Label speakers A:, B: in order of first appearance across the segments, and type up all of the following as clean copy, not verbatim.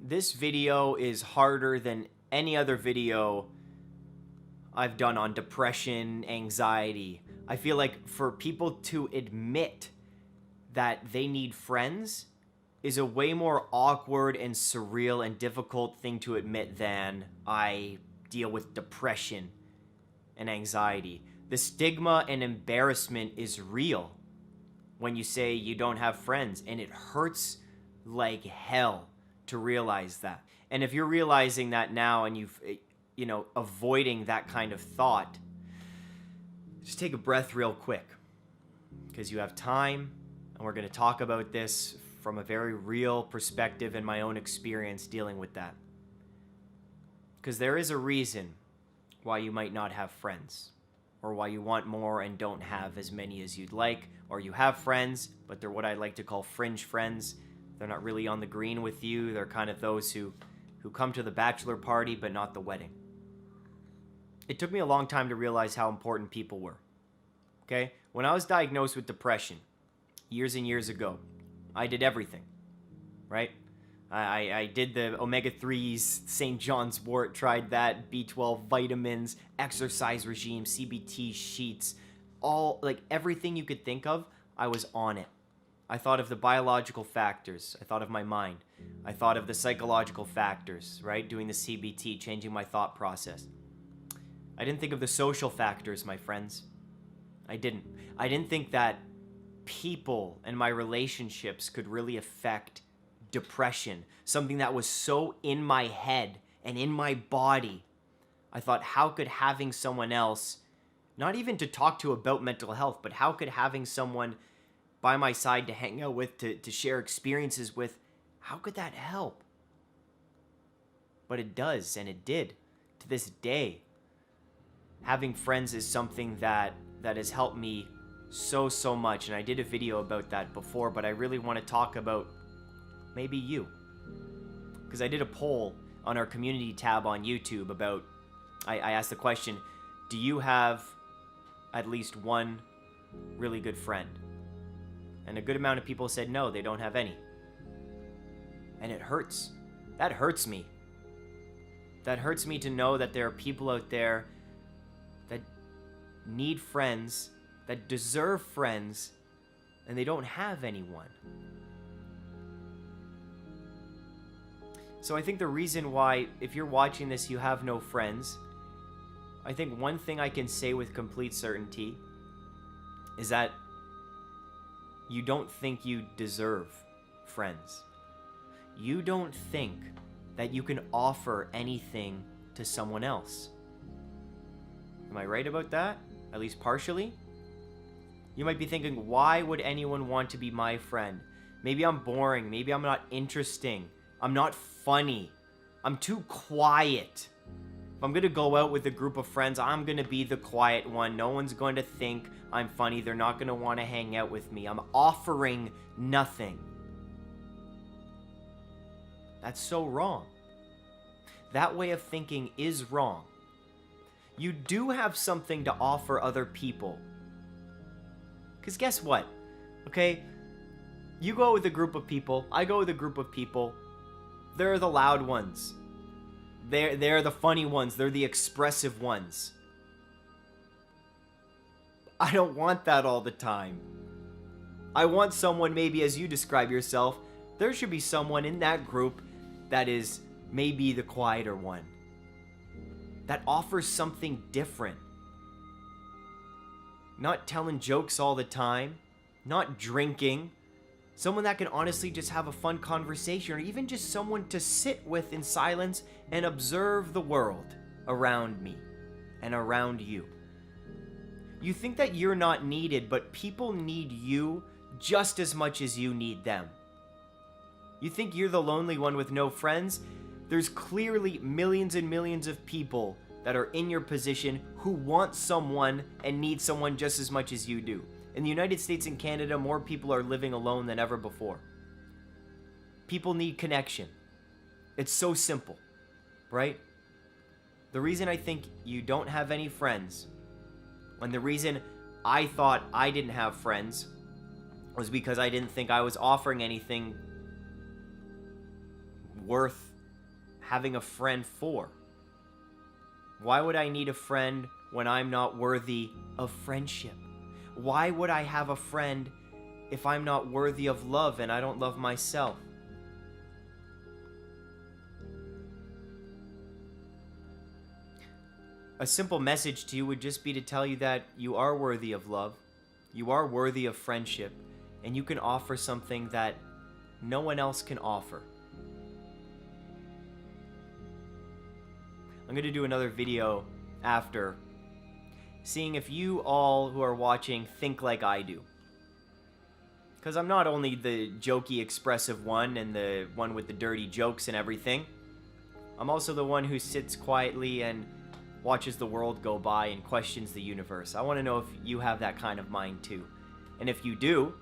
A: This video is harder than any other video I've done on depression, anxiety. I feel like for people to admit that they need friends is a way more awkward and surreal and difficult thing to admit than I deal with depression and anxiety. The stigma and embarrassment is real when you say you don't have friends, and it hurts like hell to realize that. And if you're realizing that now and you've, avoiding that kind of thought, just take a breath real quick, because you have time, and we're going to talk about this from a very real perspective and my own experience dealing with that. Because there is a reason why you might not have friends, or why you want more and don't have as many as you'd like, or you have friends, but they're what I like to call fringe friends. They're not really on the green with you. They're kind of those who come to the bachelor party, but not the wedding. It took me a long time to realize how important people were. Okay? When I was diagnosed with depression, years and years ago, I did everything, right? I did the omega-3s, St. John's wort, tried that, B12 vitamins, exercise regime, CBT sheets, everything you could think of, I was on it. I thought of the biological factors. I thought of my mind. I thought of the psychological factors, right? Doing the CBT, changing my thought process. I didn't think of the social factors, my friends. I didn't think that people and my relationships could really affect depression, something that was so in my head and in my body. I thought, how could having someone else, not even to talk to about mental health, but how could having someone by my side to hang out with, to share experiences with, how could that help? But it does, and it did. To this day, having friends is something that has helped me so much, and I did a video about that before, but I really want to talk about maybe you. Because I did a poll on our community tab on YouTube about, I asked the question, do you have at least one really good friend? And a good amount of people said no, they don't have any. And it hurts. That hurts me. That hurts me to know that there are people out there that need friends, that deserve friends, and they don't have anyone. So I think the reason why, if you're watching this, you have no friends, I think one thing I can say with complete certainty is that you don't think you deserve friends. You don't think that you can offer anything to someone else. Am I right about that? At least partially? You might be thinking, why would anyone want to be my friend? Maybe I'm boring. Maybe I'm not interesting. I'm not funny. I'm too quiet. If I'm going to go out with a group of friends, I'm going to be the quiet one. No one's going to think I'm funny. They're not going to want to hang out with me. I'm offering nothing. That's so wrong. That way of thinking is wrong. You do have something to offer other people. Because guess what? Okay? You go with a group of people. I go with a group of people. They're the loud ones. They're the funny ones. They're the expressive ones. I don't want that all the time. I want someone, maybe as you describe yourself, there should be someone in that group that is maybe the quieter one. That offers something different. Not telling jokes all the time. Not drinking. Someone that can honestly just have a fun conversation, or even just someone to sit with in silence and observe the world around me and around you. You think that you're not needed, but people need you just as much as you need them. You think you're the lonely one with no friends? There's clearly millions and millions of people that are in your position who want someone and need someone just as much as you do. In the United States and Canada, more people are living alone than ever before. People need connection. It's so simple, right? The reason I think you don't have any friends, and the reason I thought I didn't have friends, was because I didn't think I was offering anything worth having a friend for? Why would I need a friend when I'm not worthy of friendship? Why would I have a friend if I'm not worthy of love and I don't love myself? A simple message to you would just be to tell you that you are worthy of love, you are worthy of friendship, and you can offer something that no one else can offer. I'm going to do another video after, seeing if you all who are watching think like I do. Because I'm not only the jokey, expressive one and the one with the dirty jokes and everything. I'm also the one who sits quietly and watches the world go by and questions the universe. I want to know if you have that kind of mind too. And if you do,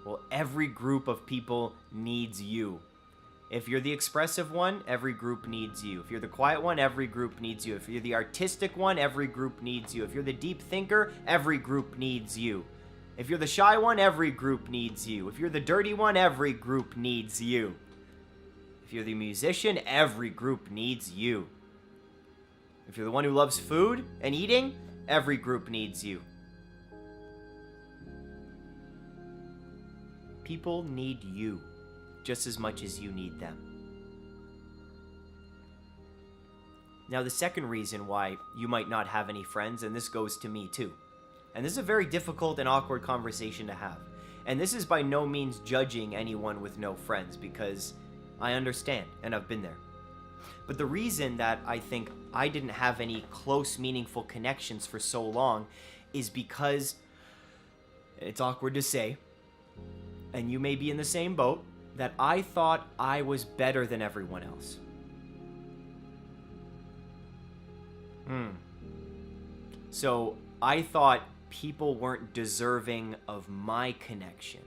A: well, every group of people needs you. If you're the expressive one, every group needs you. If you're the quiet one, every group needs you. If you're the artistic one, every group needs you. If you're the deep thinker, every group needs you. If you're the shy one, every group needs you. If you're the dirty one, every group needs you. If you're the musician, every group needs you. If you're the one who loves food and eating, every group needs you. People need you just as much as you need them. Now, the second reason why you might not have any friends, and this goes to me too, and this is a very difficult and awkward conversation to have, and this is by no means judging anyone with no friends, because I understand and I've been there. But the reason that I think I didn't have any close, meaningful connections for so long is because, it's awkward to say, and you may be in the same boat, that I thought I was better than everyone else. So I thought people weren't deserving of my connection.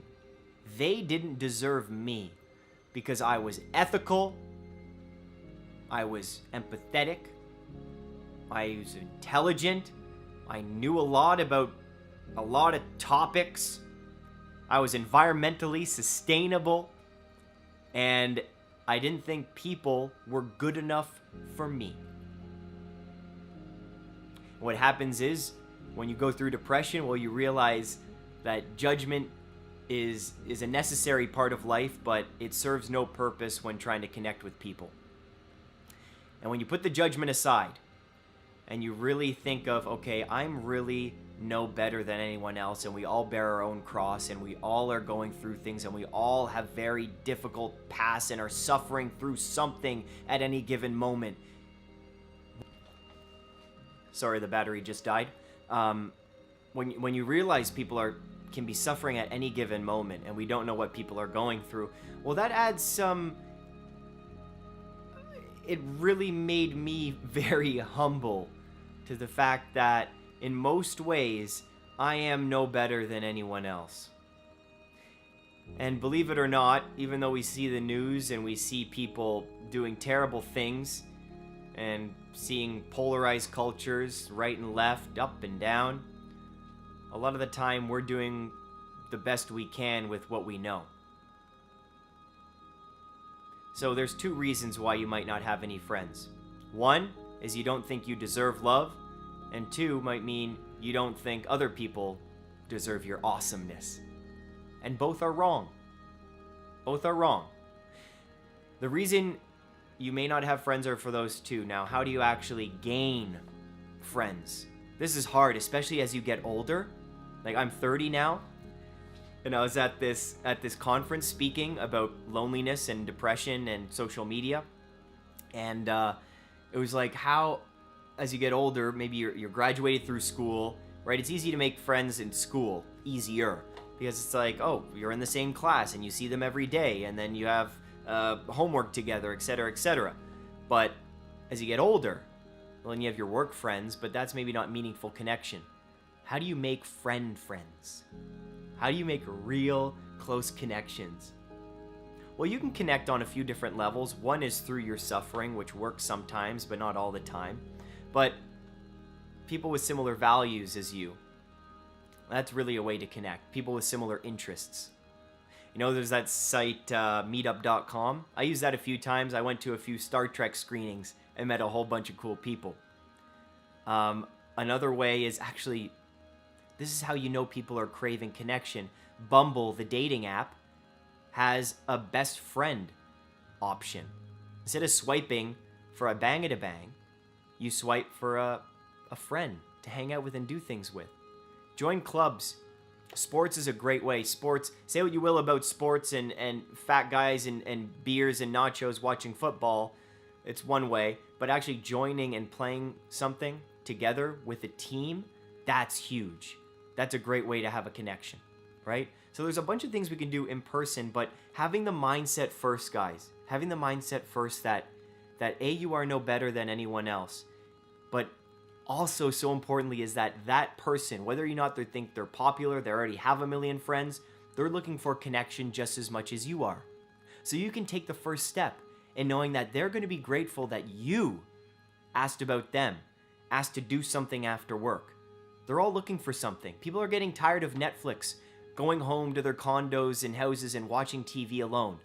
A: They didn't deserve me because I was ethical, I was empathetic, I was intelligent, I knew a lot about a lot of topics, I was environmentally sustainable, and I didn't think people were good enough for me. What happens is, when you go through depression, well, you realize that judgment is a necessary part of life, but it serves no purpose when trying to connect with people. And when you put the judgment aside, and you really think of, okay, I'm really no better than anyone else, and we all bear our own cross, and we all are going through things, and we all have very difficult pasts and are suffering through something at any given moment. Sorry, the battery just died. When you realize people can be suffering at any given moment, and we don't know what people are going through, well, that adds some... It really made me very humble to the fact that in most ways, I am no better than anyone else. And believe it or not, even though we see the news and we see people doing terrible things and seeing polarized cultures, right and left, up and down, a lot of the time we're doing the best we can with what we know. So there's two reasons why you might not have any friends. One is you don't think you deserve love, and two might mean you don't think other people deserve your awesomeness. And both are wrong. Both are wrong. The reason you may not have friends are for those two. Now, how do you actually gain friends? This is hard, especially as you get older. Like, I'm 30 now, and I was at this conference speaking about loneliness and depression and social media. And it was like how, as you get older, maybe you're graduated through school, right? It's easy to make friends in school, easier, because it's like, oh, you're in the same class and you see them every day, and then you have homework together, etc., etc. But as you get older, well, then you have your work friends, but that's maybe not meaningful connection. How do you make friends? How do you make real close connections? Well, you can connect on a few different levels. One is through your suffering, which works sometimes, but not all the time. But people with similar values as you, that's really a way to connect. People with similar interests. You know, there's that site, meetup.com. I used that a few times. I went to a few Star Trek screenings and met a whole bunch of cool people. Another way is actually, this is how you know people are craving connection. Bumble, the dating app, has a best friend option. Instead of swiping for a bang-a-da-bang, you swipe for a friend to hang out with and do things with. Join clubs. Sports is a great way. Sports, say what you will about sports and fat guys and beers and nachos watching football. It's one way. But actually joining and playing something together with a team, that's huge. That's a great way to have a connection, right? So there's a bunch of things we can do in person, but having the mindset first, guys. Having the mindset first that A, you are no better than anyone else. But also, so importantly, is that person, whether or not they think they're popular, they already have a million friends, they're looking for connection just as much as you are. So you can take the first step in knowing that they're going to be grateful that you asked about them, asked to do something after work. They're all looking for something. People are getting tired of Netflix, going home to their condos and houses and watching TV alone.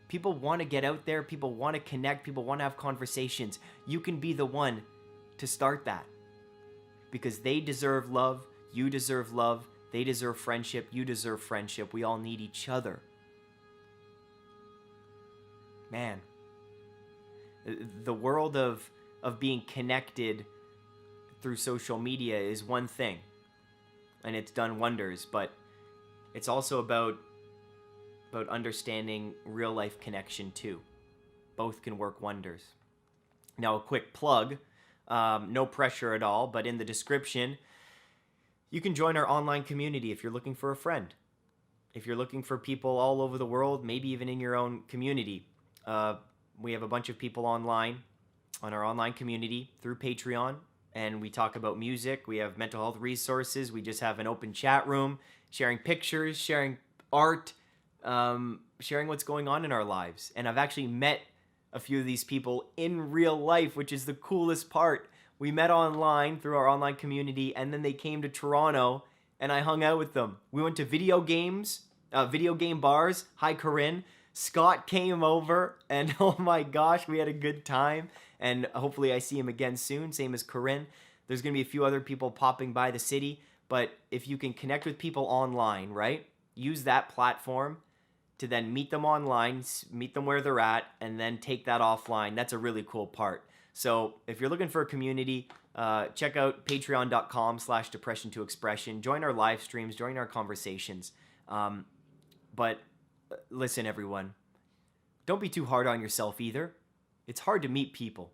A: People want to get out there. People want to connect. People want to have conversations. You can be the one to start that. Because they deserve love. You deserve love. They deserve friendship. You deserve friendship. We all need each other. Man. The world of being connected through social media is one thing. And it's done wonders. But it's also about understanding real life connection too. Both can work wonders. Now a quick plug, no pressure at all, but in the description, you can join our online community if you're looking for a friend. If you're looking for people all over the world, maybe even in your own community. We have a bunch of people online on our online community through Patreon, and we talk about music. We have mental health resources. We just have an open chat room, sharing pictures, sharing art, sharing what's going on in our lives. And I've actually met a few of these people in real life, which is the coolest part. We met online through our online community, and then they came to Toronto, and I hung out with them. We went to video game bars. Hi, Corinne. Scott came over, and oh my gosh, we had a good time. And hopefully I see him again soon, same as Corinne. There's going to be a few other people popping by the city, but if you can connect with people online, right? Use that platform to then meet them online, meet them where they're at, and then take that offline. That's a really cool part. So if you're looking for a community, check out patreon.com/depression2expression. Join our live streams, join our conversations. But listen, everyone, don't be too hard on yourself either. It's hard to meet people.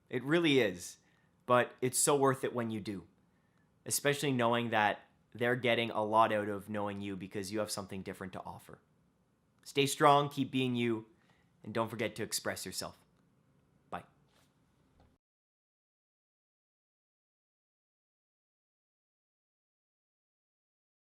A: It really is. But it's so worth it when you do. Especially knowing that they're getting a lot out of knowing you because you have something different to offer. Stay strong, keep being you, and don't forget to express yourself.